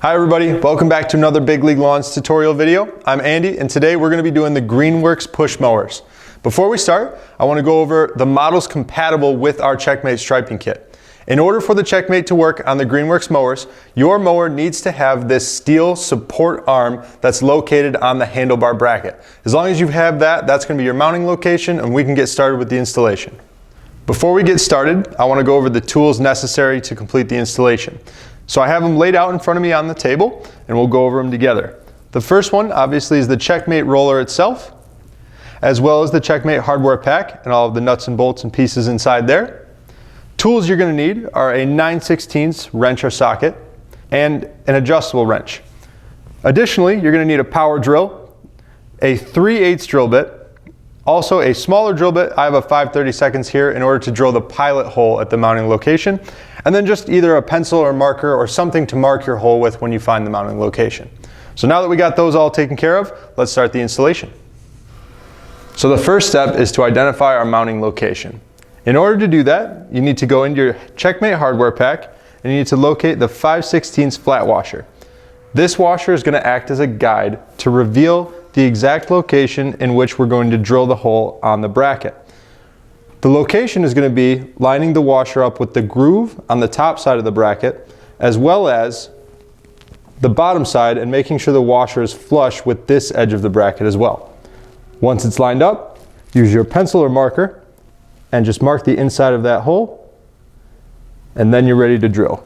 Hi everybody, welcome back to another Big League Lawns tutorial video. I'm Andy and today we're going to be doing the Greenworks push mowers. Before we start, I want to go over the models compatible with our CheckMate striping kit. In order for the CheckMate to work on the Greenworks mowers, your mower needs to have this steel support arm that's located on the handlebar bracket. As long as you have that, that's going to be your mounting location and we can get started with the installation. Before we get started, I want to go over the tools necessary to complete the installation. So I have them laid out in front of me on the table and we'll go over them together. The first one obviously is the CheckMate roller itself, as well as the CheckMate hardware pack and all of the nuts and bolts and pieces inside there. Tools you're going to need are a 9/16 wrench or socket and an adjustable wrench. Additionally, you're going to need a power drill, a 3/8 drill bit, also a smaller drill bit. I have a 5/32 here in order to drill the pilot hole at the mounting location, and then just either a pencil or marker or something to mark your hole with when you find the mounting location. So now that we got those all taken care of, let's start the installation. So the first step is to identify our mounting location. In order to do that, you need to go into your CheckMate hardware pack and you need to locate the 5/16 flat washer. This washer is going to act as a guide to reveal the exact location in which we're going to drill the hole on the bracket. The location is going to be lining the washer up with the groove on the top side of the bracket, as well as the bottom side, and making sure the washer is flush with this edge of the bracket as well. Once it's lined up, use your pencil or marker and just mark the inside of that hole, and then you're ready to drill.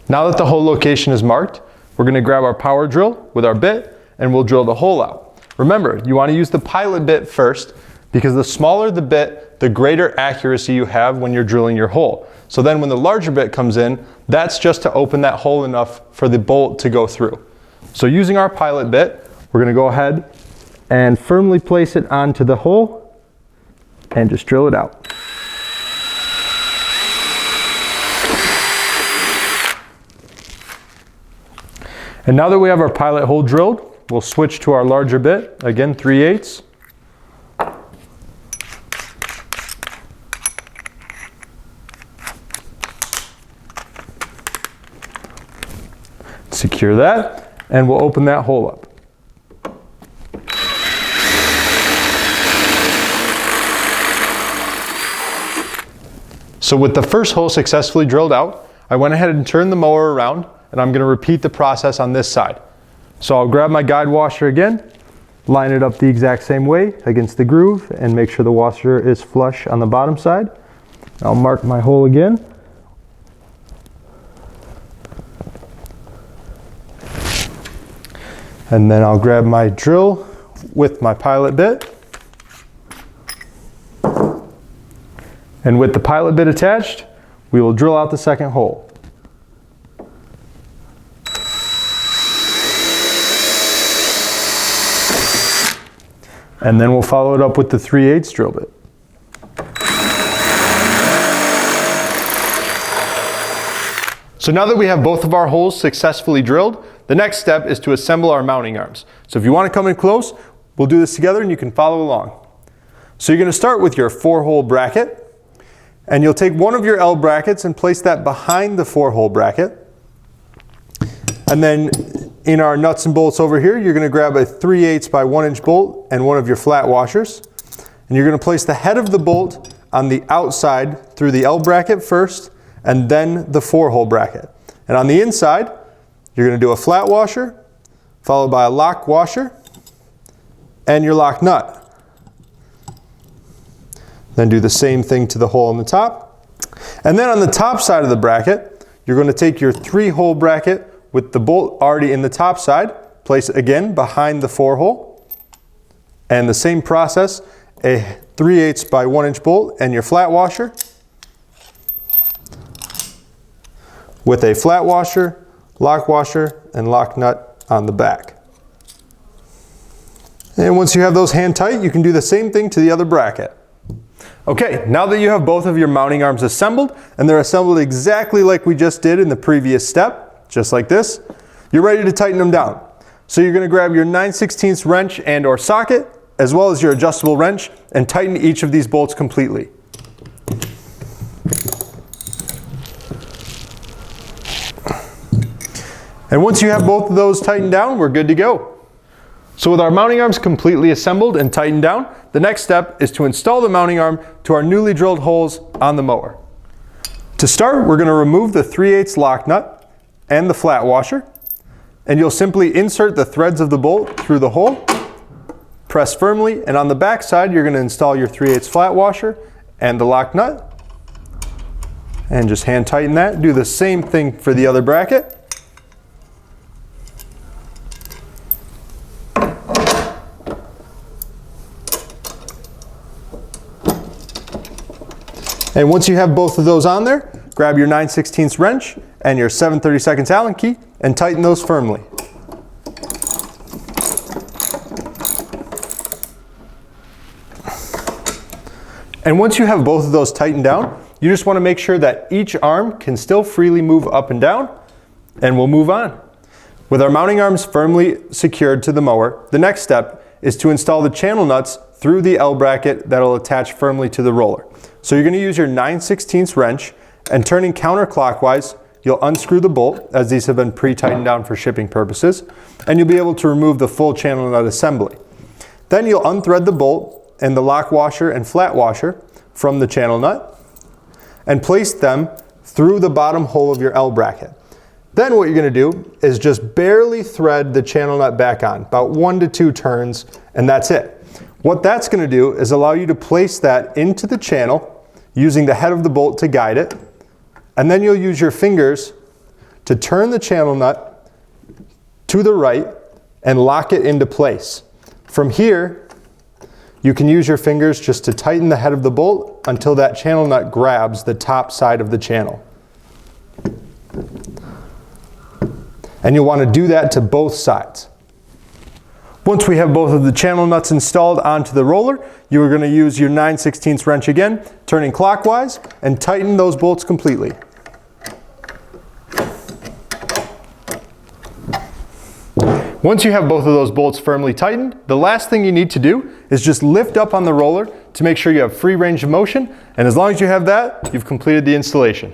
Now that the hole location is marked, we're going to grab our power drill with our bit and we'll drill the hole out. Remember, you want to use the pilot bit first because the smaller the bit, the greater accuracy you have when you're drilling your hole. So then when the larger bit comes in, that's just to open that hole enough for the bolt to go through. So using our pilot bit, we're going to go ahead and firmly place it onto the hole and just drill it out. And now that we have our pilot hole drilled, we'll switch to our larger bit, again 3/8. Secure that, and we'll open that hole up. So with the first hole successfully drilled out, I went ahead and turned the mower around, and I'm going to repeat the process on this side. So I'll grab my guide washer again, line it up the exact same way against the groove, and make sure the washer is flush on the bottom side. I'll mark my hole again. And then I'll grab my drill with my pilot bit. And with the pilot bit attached, we will drill out the second hole. And then we'll follow it up with the 3/8 drill bit. So now that we have both of our holes successfully drilled, the next step is to assemble our mounting arms. So if you want to come in close, we'll do this together and you can follow along. So you're going to start with your 4-hole bracket, and you'll take one of your L brackets and place that behind the 4-hole bracket. And then in our nuts and bolts over here, you're going to grab a 3/8 by 1-inch bolt and one of your flat washers. And you're going to place the head of the bolt on the outside through the L bracket first, and then the 4-hole bracket. And on the inside, you're going to do a flat washer, followed by a lock washer, and your lock nut. Then do the same thing to the hole on the top. And then on the top side of the bracket, you're going to take your 3-hole bracket with the bolt already in the top side, place it again behind the 4-hole, and the same process, a 3/8 by 1-inch bolt and your flat washer, with a flat washer, lock washer, and lock nut on the back. And once you have those hand tight, you can do the same thing to the other bracket. Okay, now that you have both of your mounting arms assembled, and they're assembled exactly like we just did in the previous step, just like this, you're ready to tighten them down. So you're going to grab your 9/16 wrench and or socket, as well as your adjustable wrench, and tighten each of these bolts completely. And once you have both of those tightened down, we're good to go. So with our mounting arms completely assembled and tightened down, the next step is to install the mounting arm to our newly drilled holes on the mower. To start, we're going to remove the 3/8 lock nut and the flat washer, and you'll simply insert the threads of the bolt through the hole, press firmly, and on the back side you're going to install your 3/8 flat washer and the lock nut, and just hand tighten that. Do the same thing for the other bracket. And once you have both of those on there, grab your 9/16 wrench and your 7/32 Allen key and tighten those firmly. And once you have both of those tightened down, you just want to make sure that each arm can still freely move up and down, and we'll move on. With our mounting arms firmly secured to the mower, the next step is to install the channel nuts through the L bracket that'll attach firmly to the roller. So you're going to use your 9/16 wrench, and turning counterclockwise, you'll unscrew the bolt, as these have been pre-tightened down for shipping purposes, and you'll be able to remove the full channel nut assembly. Then you'll unthread the bolt and the lock washer and flat washer from the channel nut and place them through the bottom hole of your L bracket. Then what you're going to do is just barely thread the channel nut back on, about 1 to 2 turns, and that's it. What that's going to do is allow you to place that into the channel using the head of the bolt to guide it, and then you'll use your fingers to turn the channel nut to the right and lock it into place. From here, you can use your fingers just to tighten the head of the bolt until that channel nut grabs the top side of the channel. And you'll want to do that to both sides. Once we have both of the channel nuts installed onto the roller, you are going to use your 9/16 wrench again, turning clockwise, and tighten those bolts completely. Once you have both of those bolts firmly tightened, the last thing you need to do is just lift up on the roller to make sure you have free range of motion, and as long as you have that, you've completed the installation.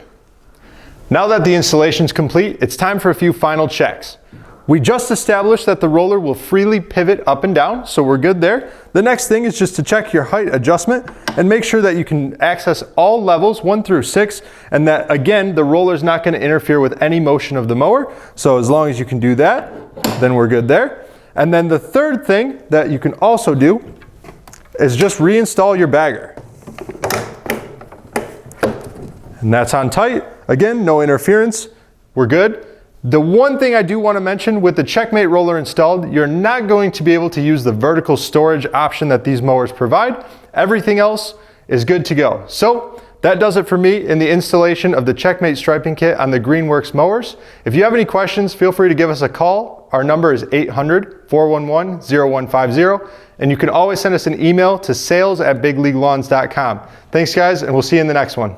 Now that the installation is complete, it's time for a few final checks. We just established that the roller will freely pivot up and down, so we're good there. The next thing is just to check your height adjustment and make sure that you can access all levels 1 through 6, and that again, the roller is not going to interfere with any motion of the mower. So as long as you can do that, then we're good there. And then the third thing that you can also do is just reinstall your bagger. And that's on tight. Again, no interference. We're good. The one thing I do want to mention, with the CheckMate roller installed, you're not going to be able to use the vertical storage option that these mowers provide. Everything else is good to go. So that does it for me in the installation of the CheckMate Striping Kit on the Greenworks mowers. If you have any questions, feel free to give us a call. Our number is 800-411-0150, and you can always send us an email to sales@bigleaguelawns.com. Thanks guys, and we'll see you in the next one.